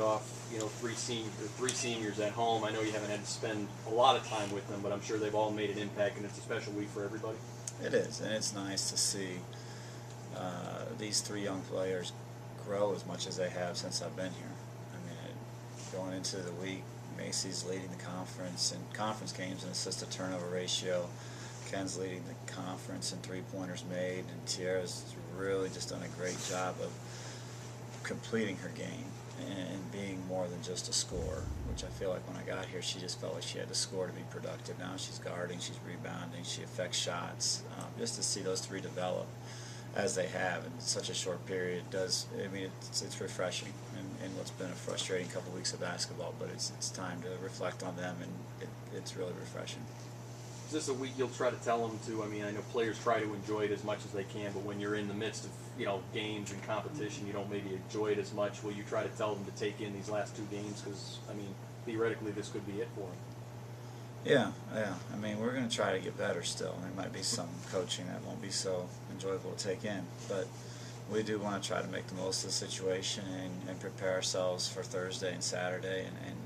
off, you know, three seniors at home. I know you haven't had to spend a lot of time with them, but I'm sure they've all made an impact, and it's a special week for everybody. It is, and it's nice to see these three young players grow as much as they have since I've been here. I mean, going into the week, Macy's leading the conference in conference games and assist to turnover ratio. Ken's leading the conference in three-pointers made, and Tiara's really just done a great job of completing her game and being more than just a scorer, which I feel like when I got here she just felt like she had to score to be productive. Now she's guarding, she's rebounding, she affects shots. Just to see those three develop as they have in such a short period does, I mean, it's refreshing in what's been a frustrating couple weeks of basketball, but it's time to reflect on them, and it's really refreshing. Is this a week you'll try to tell them to? I mean, I know players try to enjoy it as much as they can, but when you're in the midst of, you know, games and competition, you don't maybe enjoy it as much. Will you try to tell them to take in these last two games? Because, I mean, theoretically this could be it for them. Yeah. I mean, we're going to try to get better still. There might be some coaching that won't be so enjoyable to take in, but we do want to try to make the most of the situation and prepare ourselves for Thursday and Saturday and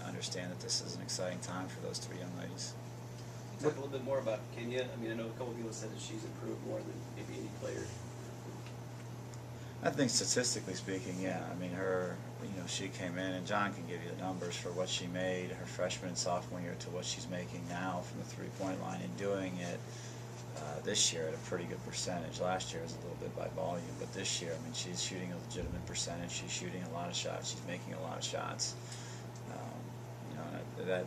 understand that this is an exciting time for those three young ladies. Talk a little bit more about Kenya. I mean, I know a couple of people said that she's improved more than maybe any player. I think statistically speaking, yeah. I mean, she came in, and John can give you the numbers for what she made her freshman and sophomore year to what she's making now from the three-point line, and doing it this year at a pretty good percentage. Last year was a little bit by volume, but this year, I mean, she's shooting a legitimate percentage. She's shooting a lot of shots. She's making a lot of shots. And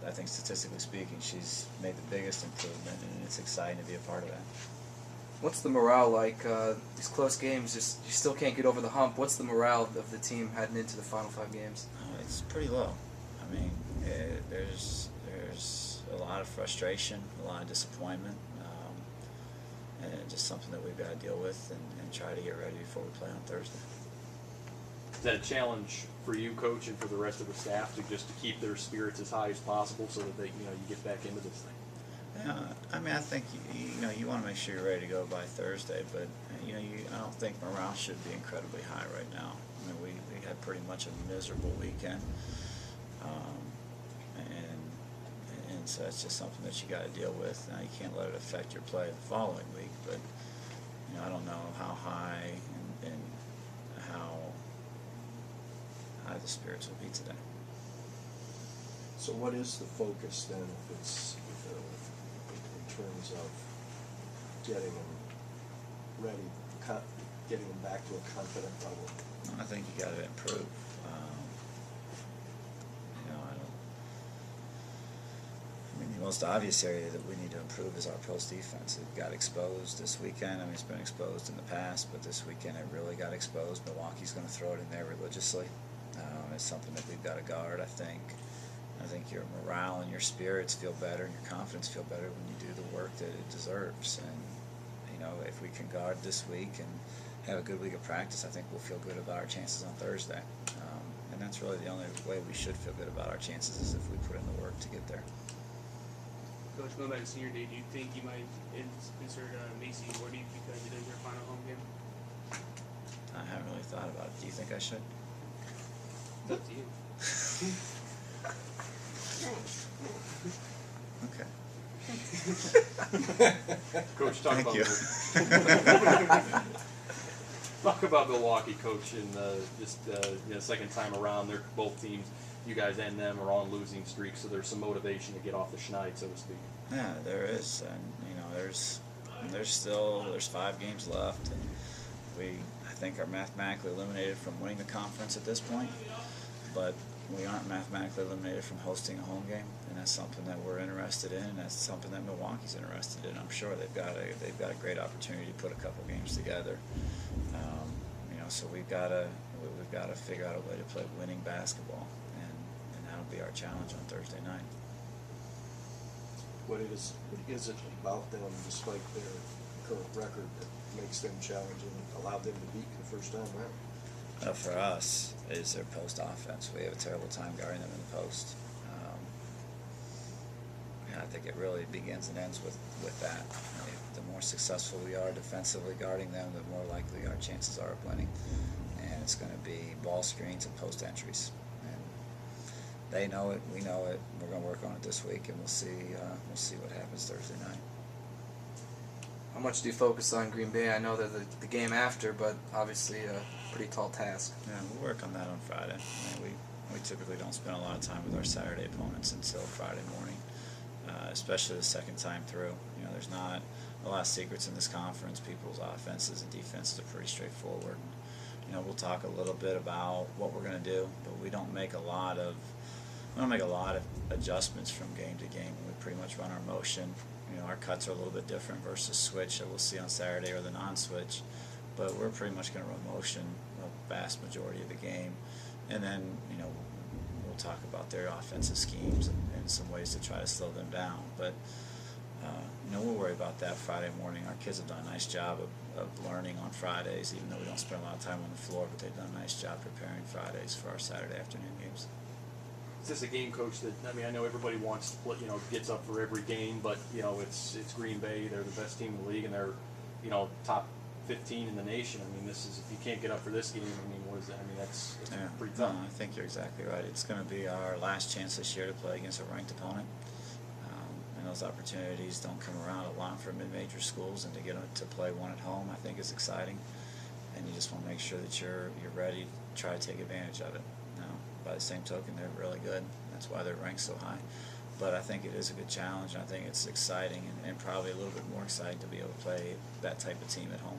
I think statistically speaking, she's made the biggest improvement, and it's exciting to be a part of that. What's the morale like? These close games, you still can't get over the hump. What's the morale of the team heading into the final 5 games? It's pretty low. I mean, there's a lot of frustration, a lot of disappointment, and just something that we've got to deal with and try to get ready before we play on Thursday. Is that a challenge for you, Coach, and for the rest of the staff to keep their spirits as high as possible so that you get back into this thing? Yeah, I mean, I think you want to make sure you're ready to go by Thursday, but I don't think morale should be incredibly high right now. I mean, we had pretty much a miserable weekend, and so it's just something that you got to deal with. Now you can't let it affect your play the following week, but I don't know how high and how high the spirits will be today. So what is the focus then, if it's in terms of getting them ready, getting them back to a confident level? I think you got to improve. I mean, the most obvious area that we need to improve is our post defense. It got exposed this weekend. I mean, it's been exposed in the past, but this weekend it really got exposed. Milwaukee's going to throw it in there religiously. It's something that we've got to guard, I think. I think your morale and your spirits feel better and your confidence feel better when you do the work that it deserves. And, if we can guard this week and have a good week of practice, I think we'll feel good about our chances on Thursday. And that's really the only way we should feel good about our chances, is if we put in the work to get there. Coach, going back to senior day, do you think you might insert Macy Wardy because it is your final home game? I haven't really thought about it. Do you think I should? It's up to you. Okay. Coach, talk Thank about you. talk about Milwaukee, Coach, and second time around. They're both teams, you guys and them, are on losing streaks, so there's some motivation to get off the schneid, so to speak. Yeah, there is, and there's 5 games left, and I think are mathematically eliminated from winning the conference at this point, but we aren't mathematically eliminated from hosting a home game, and that's something that we're interested in, and that's something that Milwaukee's interested in. I'm sure they've got a great opportunity to put a couple games together. So we've got to figure out a way to play winning basketball, and that'll be our challenge on Thursday night. What is it about them, despite their current record, that makes them challenging, allowed them to beat you the first time around? For us, is their post offense. We have a terrible time guarding them in the post. And I think it really begins and ends with that. The more successful we are defensively guarding them, the more likely our chances are of winning. And it's going to be ball screens and post entries. And they know it, we know it. We're going to work on it this week, and we'll see what happens Thursday night. How much do you focus on Green Bay? I know they're the game after, but obviously a pretty tall task. Yeah, we'll work on that on Friday. I mean, we typically don't spend a lot of time with our Saturday opponents until Friday morning, especially the second time through. You know, there's not a lot of secrets in this conference. People's offenses and defenses are pretty straightforward. You know, we'll talk a little bit about what we're going to do, but we don't make a lot of adjustments from game to game. We pretty much run our motion. You know, our cuts are a little bit different versus switch that we'll see on Saturday or the non-switch, but we're pretty much going to run motion a vast majority of the game. And then, you know, we'll talk about their offensive schemes and some ways to try to slow them down. But, you know, we'll worry about that Friday morning. Our kids have done a nice job of learning on Fridays, even though we don't spend a lot of time on the floor, but they've done a nice job preparing Fridays for our Saturday afternoon games. Is this a game, Coach, that, I mean, I know everybody wants to play, you know, gets up for every game, but, you know, it's Green Bay, they're the best team in the league, and they're, you know, top 15 in the nation. I mean, this is, if you can't get up for this game, I mean, what is that? I mean, that's pretty tough. No, I think you're exactly right. It's going to be our last chance this year to play against a ranked opponent. And those opportunities don't come around a lot for mid-major schools, and to get to play one at home, I think is exciting. And you just want to make sure that you're ready to try to take advantage of it. Now, by the same token, they're really good. That's why they're ranked so high. But I think it is a good challenge, and I think it's exciting and probably a little bit more exciting to be able to play that type of team at home.